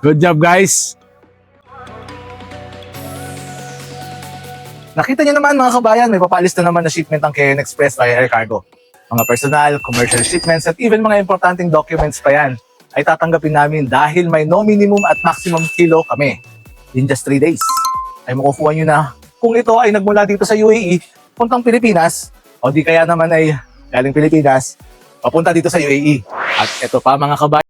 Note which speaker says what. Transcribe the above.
Speaker 1: Good job, guys! Nakita niyo naman mga kabayan, may papalis na naman na shipment ang KN Express via air cargo. Mga personal, commercial shipments at even mga importanteng documents pa yan ay tatanggapin namin dahil may no minimum at maximum kilo kami. In just 3 days ay makukuha nyo na kung ito ay nagmula dito sa UAE, puntang Pilipinas, o di kaya naman ay galing Pilipinas, papunta dito sa UAE. At ito pa mga kabayan,